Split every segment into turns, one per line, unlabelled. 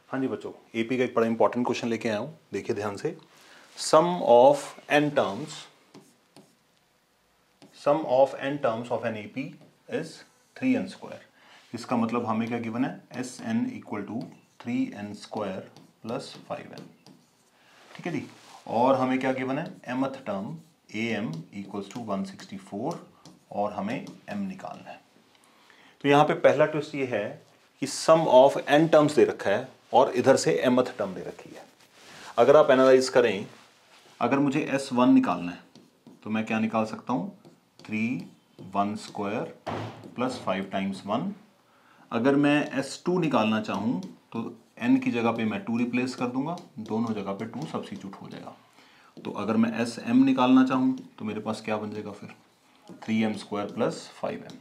हाँ जी बच्चों, एपी का एक बड़ा इंपॉर्टेंट क्वेश्चन लेके आया हूँ, देखिए ध्यान से। Sum of n terms of an AP is 3n²। इसका मतलब हमें क्या गिवन है, S n equal to 3n² plus 5n। ठीक है जी। और हमें क्या गिवन है, mth term A M equals to 164 और हमें m निकालना है। तो यहाँ पे पहला ट्विस्ट ये है कि सम ऑफ n टर्म्स दे रखा है और इधर से mth टर्म दे रखी है। अगर आप एनालाइज करें, अगर मुझे S1 निकालना है तो मैं क्या निकाल सकता हूँ, 3 1² प्लस 5 टाइम्स 1। अगर मैं S2 निकालना चाहूँ तो n की जगह पे मैं 2 रिप्लेस कर दूंगा, दोनों जगह पे 2 सब्स्टिट्यूट हो जाएगा। तो अगर मैं SM निकालना चाहूँ तो मेरे पास क्या बन जाएगा फिर, 3m² प्लस 5m।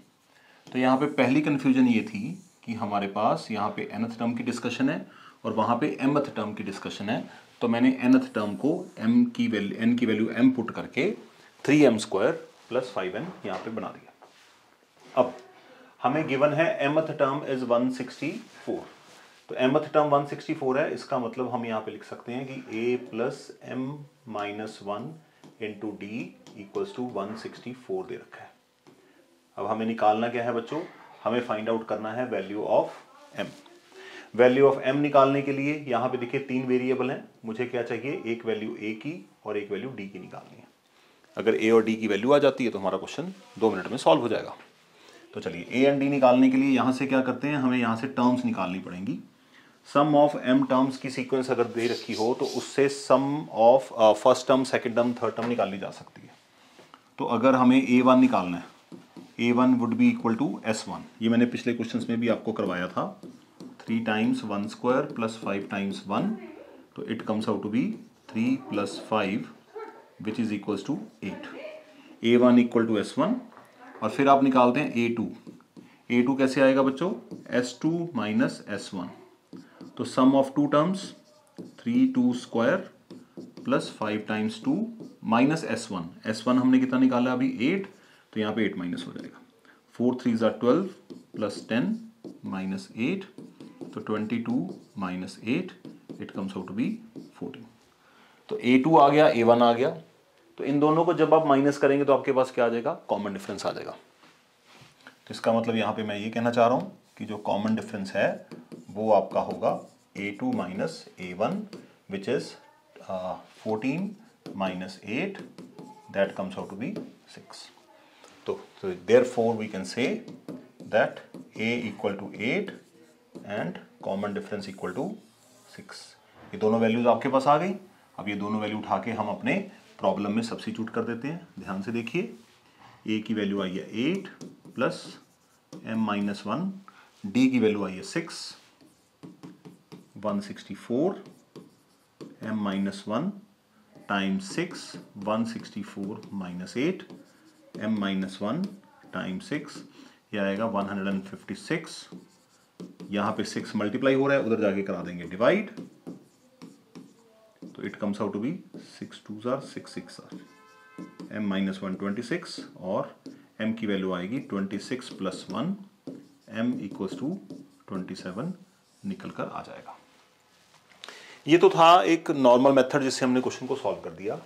तो यहाँ पे पहली कन्फ्यूजन ये थी कि हमारे पास यहाँ पे nth टर्म की डिस्कशन है और वहाँ पे mth टर्म की डिस्कशन है। तो मैंने nth टर्म को n की वैल्यू m पुट करके 3m² प्लस 5n यहाँ पे बना दिया। अब हमें गिवन है mth टर्म इज 164। तो mth टर्म 164 है, इसका मतलब हम यहाँ पे लिख सकते हैं कि a plus m minus 1 into D equals to 164 दे रखा है। अब हमें निकालना क्या है बच्चों, हमें फाइंड आउट करना है value of m। Value of m निकालने के लिए यहाँ पे देखिए 3 वेरिएबल हैं, मुझे क्या चाहिए, एक वैल्यू a की और एक वैल्यू d की निकालनी है। अगर a और d की वैल्यू आ जाती है तो हमारा क्वेश्चन 2 मिनट में सॉल्व हो जाएगा। तो चलिए a एंड d निकालने के लिए यहाँ से क्या करते हैं, हमें यहाँ से टर्म्स निकालनी पड़ेंगी। सम ऑफ m टर्म्स की सीक्वेंस अगर दे रखी हो तो उससे sum of first term, second term, third term निकाली जा सकती है। तो अगर हमें a1 निकालना है, a1 would be equal to s1। ये मैंने पिछले क्वेश्चंस में भी आपको करवाया था, 3 टाइम्स 1² प्लस 5 टाइम्स 1, तो it comes out to be 3 plus 5 which is equals to 8। a1 equal to s1 और फिर आप निकालते हैं a2। a2 कैसे आएगा बच्चों, s2 माइनस s1। तो sum of two terms 3 2² plus 5 times 2 minus s1 हमने कितना निकाला अभी 8, तो यहाँ पे 8 माइनस हो जाएगा। 4 3 ज़ा 12 प्लस 10 माइनस 8, तो 22 minus 8 it comes out to be 14। तो a2 आ गया, a1 आ गया। तो इन दोनों को जब आप माइनस करेंगे तो आपके पास क्या आ जाएगा, कॉमन डिफरेंस आ जाएगा। तो इसका मतलब यहाँ पे मैं ये कहना चाह रहा हूँ कि जो कॉमन डिफरेंस है वो आपका होगा a2 minus a1 which is 14 minus 8, that comes out to be 6। तो therefore we can say that a equal to 8 and common difference equal to 6। ये दोनों वैल्यूज आपके पास आ गई। अब ये दोनों वैल्यू उठा के हम अपने प्रॉब्लम में सब्स्टिट्यूट कर देते हैं। ध्यान से देखिए, a की वैल्यू आई है 8 प्लस m माइनस 1, d की वैल्यू आई है 6, 164 m minus 1 times 6, 164 minus 8 m minus 1 times 6, यह आएगा 156। यहाँ पे 6 मल्टीप्लाई हो रहा है, उधर जाके करा देंगे डिवाइड, तो it comes out to be 6 2 ज़ा 6 6 ज़ा m माइनस 1 26 और m की वैल्यू आएगी 26 प्लस 1, m इक्वल्स टू 27 निकल कर आ जाएगा। ये तो था एक नॉर्मल मेथड जिससे हमने क्वेश्चन को सॉल्व कर दिया,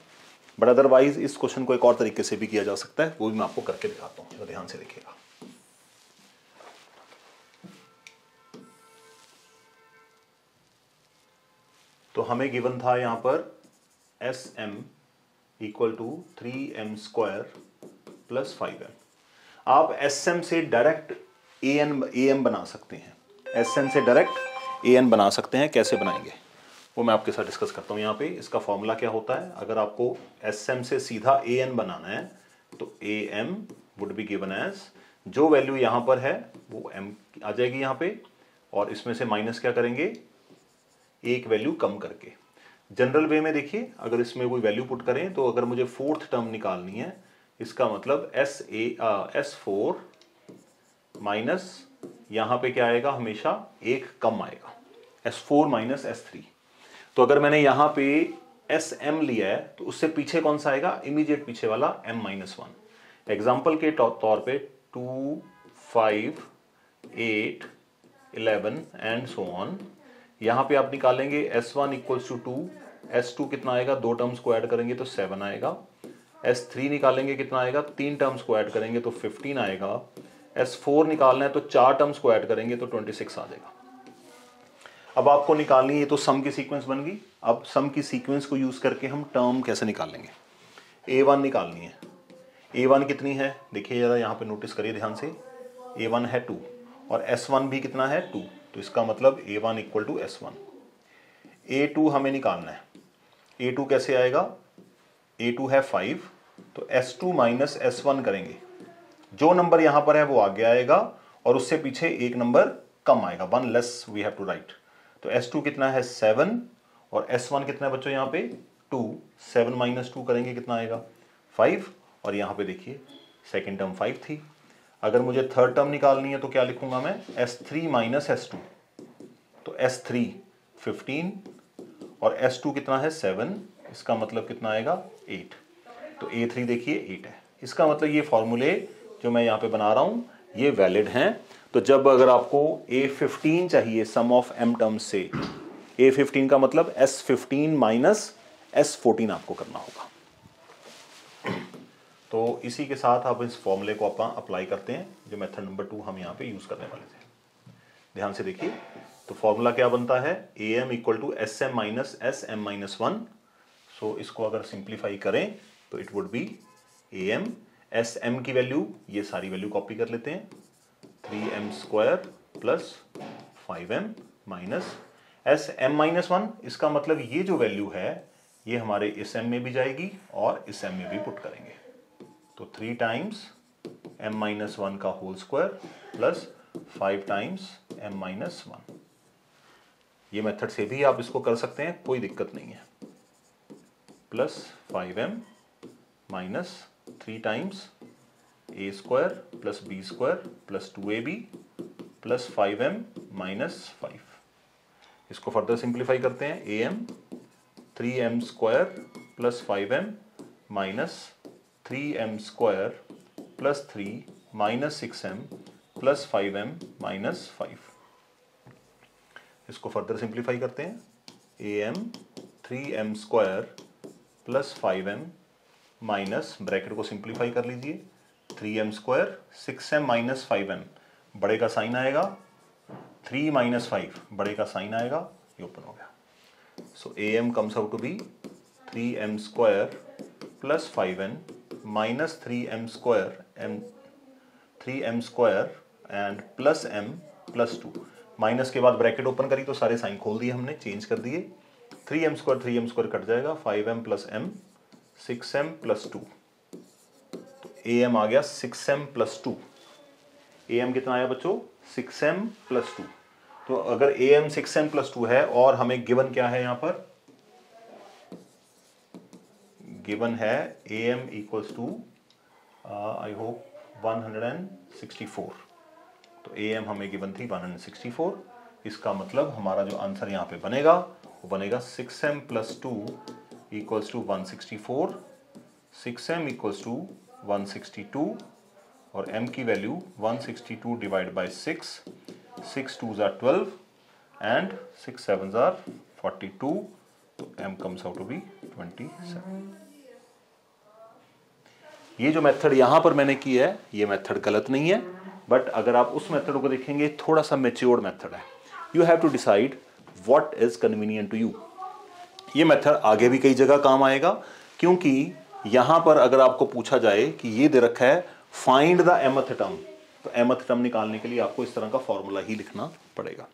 बट अदरवाइज इस क्वेश्चन को एक और तरीके से भी किया जा सकता है, वो भी मैं आपको करके दिखाता हूं, ध्यान से देखिएगा। तो हमें गिवन था यहां पर sm equal to 3m² plus 5m। आप sm से डायरेक्ट am बना सकते हैं, sm से डायरेक्ट an बना सकते हैं। कैसे बनाएंगे वो मैं आपके साथ डिस्कस करता हूँ। यहाँ पे इसका फॉर्मूला क्या होता है, अगर आपको sm से सीधा an बनाना है तो am would be given as, जो वैल्यू यहाँ पर है वो m आ जाएगी यहाँ पे, और इसमें से माइनस क्या करेंगे, एक वैल्यू कम करके। जनरल वे में देखिए, अगर इसमें कोई वैल्यू पुट करें तो अगर मुझे फोर्थ टर्म निकालनी है, इसका मतलब S4 माइनस यहाँ पे क्या आएगा, हमेशा एक कम आएगा, S4 माइनस S3। तो अगर मैंने यहाँ पे SM लिया है तो उससे पीछे कौन सा आएगा, इमीडिएट पीछे वाला m माइनस 1। एग्जाम्पल के तौर पे 2 5 8 11 एंड सो ऑन, यहाँ पे आप निकालेंगे S1 इक्वल्स टू 2, S2 कितना आएगा, 2 टर्म्स को ऐड करेंगे तो 7 आएगा, S3 निकालेंगे कितना आएगा, 3 टर्म्स को ऐड करेंगे तो 15 आएगा, S4 निकालना है तो 4 टर्म्स को ऐड करेंगे तो 26 आ जाएगा। अब आपको निकालनी है, ये तो सम की सीक्वेंस बन गई। अब सम की सीक्वेंस को यूज करके हम टर्म कैसे निकालेंगे, A1 निकालनी है। A1 कितनी है, देखिए जरा यहाँ पे नोटिस करिए ध्यान से, A1 है 2 और S1 भी कितना है 2, तो इसका मतलब A1 equal to S1। A2 हमें निकालना है, A2 कैसे आएगा, A2 है 5, तो S2 माइनस S1 करेंगे, जो नंबर यहां पर है वो आगे आएगा और उससे पीछे एक नंबर कम आएगा, 1 less we have to write. तो S2 कितना है 7 और S1 कितना है बच्चों यहाँ पे 2, 7 माइनस 2 करेंगे कितना आएगा 5, और यहाँ पे देखिए सेकेंड टर्म 5 थी। अगर मुझे थर्ड टर्म निकालनी है तो क्या लिखूंगा मैं, S3 माइनस S2, तो S3 15 और S2 कितना है 7, इसका मतलब कितना आएगा 8, तो A3 देखिए 8 है। इसका मतलब ये फॉर्मूले जो मैं यहाँ पे बना रहा हूँ ये वैलिड हैं। तो जब अगर आपको A15 चाहिए सम ऑफ m टर्म्स से, A15 का मतलब S15 माइनस S14 आपको करना होगा। तो इसी के साथ आप इस फॉर्मूले को अपन अप्लाई करते हैं, जो मेथड नंबर 2 हम यहाँ पे यूज करने वाले थे। ध्यान से देखिए, तो फॉर्मूला क्या बनता है, AM equal to SM minus SM minus 1। So इसको अगर सिंप्लीफाई करें तो it would be AM, SM की वैल्यू, ये सारी वैल्यू कॉपी कर लेते हैं, 3m square plus 5m minus SM minus 1, इसका मतलब ये जो वैल्यू है ये हमारे इस m में भी जाएगी और इस m में भी पुट करेंगे, तो 3 टाइम्स m माइनस 1 का whole square plus 5 times m minus 1। ये मेथड से भी आप इसको कर सकते हैं, कोई दिक्कत नहीं है, plus 5m minus 3 times a square plus b square plus 2ab plus 5m minus 5। इसको फर्दर सिंप्लीफाई करते हैं, am 3m square plus 5m minus 3m square plus 3 minus 6m plus 5m minus 5। इसको फर्दर सिंप्लीफाई करते हैं, am 3m square plus 5m minus, bracket को simplify कर लीजिए, 3m square 6m minus 5m, बड़े का साइन आएगा, 3 माइनस 5 बड़े का साइन आएगा, ये ओपन हो गया। So am comes out to be 3m square plus 5n minus 3m square 3m square and plus m plus 2, minus के बाद ब्रैकेट ओपन करी तो सारे साइन खोल दिए हमने, चेंज कर दिए, 3m स्क्वायर कट जाएगा, 5m plus m 6m plus 2, तो am आ गया 6m प्लस 2। am कितना आया बच्चों 6m प्लस 2। तो अगर am 6m प्लस 2 है और हमें गिवन क्या है, यहां पर गिवन है am equals to I hope 164, तो am हमें गिवन थी 164। इसका मतलब हमारा जो आंसर यहां पे बनेगा वो बनेगा 6m plus 2 equals to 164, 6m equals to 162 और m की value 162 divide by 6, 6 2s are 12 and 6 7s are 42, तो m comes out to be 27। ये जो मेथड यहां पर मैंने की है ये मेथड गलत नहीं है, बट अगर आप उस मेथड को देखेंगे थोड़ा सा मैच्योर्ड मेथड है। You have to decide what is convenient to you. ये मेथड आगे भी कई जगह काम आएगा, क्योंकि यहां पर अगर आपको पूछा जाए कि ये दे रखा है फाइंड द mth टर्म, तो mth टर्म निकालने के लिए आपको इस तरह का फॉर्मूला ही लिखना पड़ेगा।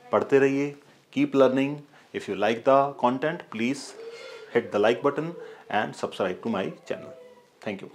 पढ़ते रहिए, keep learning. If you like the content please hit the like button and subscribe to my channel. Thank you.